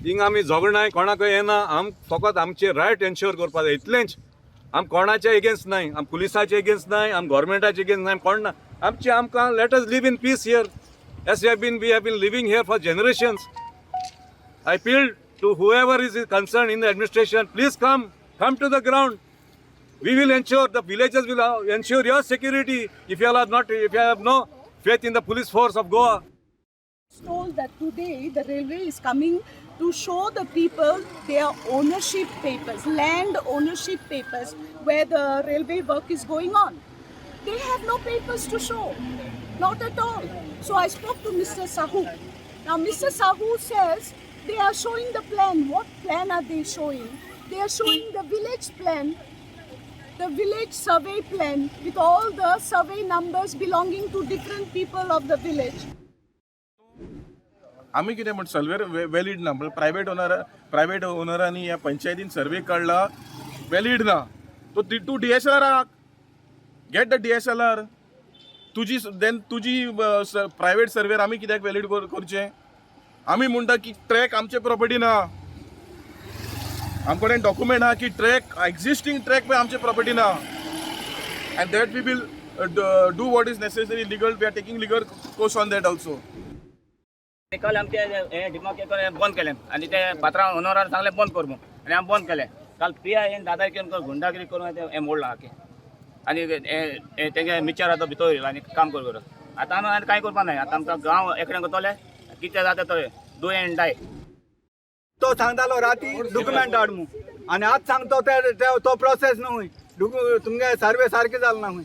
हिंग आमी झगडनाय कोणाकय येना आम फकत आमचे रायट एन्श्योर करपा जाय इतलेंच आम कोणाचे एगेन्स्ट नाय आम पुलिसाचे एगेन्स्ट नाय आम गव्हर्मेंटाचे एगेन्स्ट नाय कोण ना आमचे आमकां let us live in peace here as we have been living here for generations I appeal to whoever is concerned in the administration, please come to the ground. We will ensure, the villagers will ensure your security if you have no faith in the police force of Goa. Told that today the railway is coming to show the people their ownership papers, land ownership papers, where the railway work is going on. They have no papers to show, not at all. So I spoke to Mr. Sahu. Now Mr. Sahu says they are showing the plan. What plan are they showing? They are showing the village plan, the village survey plan with all the survey numbers belonging to different people of the village. आम्ही कितें म्हण सर्वे valid ना म्हणजे private ओनरांनी ह्या पंचायतीन सर्वे काडला valid ना तो तूं DSLR गेट द DSLR तुजी प्रायवेट सर्वेर आमी कित्याक वॅलीड करचें आमी म्हणटा की ट्रॅक आमचे प्रॉपर्टी ना आमचे कडेन डॉक्युमेंट आहा की ट्रॅक एक्झिस्टिंग ट्रॅक पळय आमचे प्रॉपर्टी ना and that we will do what is necessary legal we are taking legal course on that also काल आमचे हे डिमाके बंद केले आणि ते पात्रा ओनरान सांगले बंद कर म्हणून आणि आमी बंद केले काल पिया येवन दादागिरी करून गुंडागिरी करून हे मोडला आखे आणि तेंगे मिक्सर आतां भितर येयला आनी काम कर आतां आमी कांय करपा ना आतां आमकां गांव एकडे करतले कितें जाता तो डू एंड डाय तो सांगतालो राती डॉक्युमेंट हाड म्हणून आणि आज सांगतो तो प्रोसेस न्हू तुमगे सर्वे सारखे जाल ना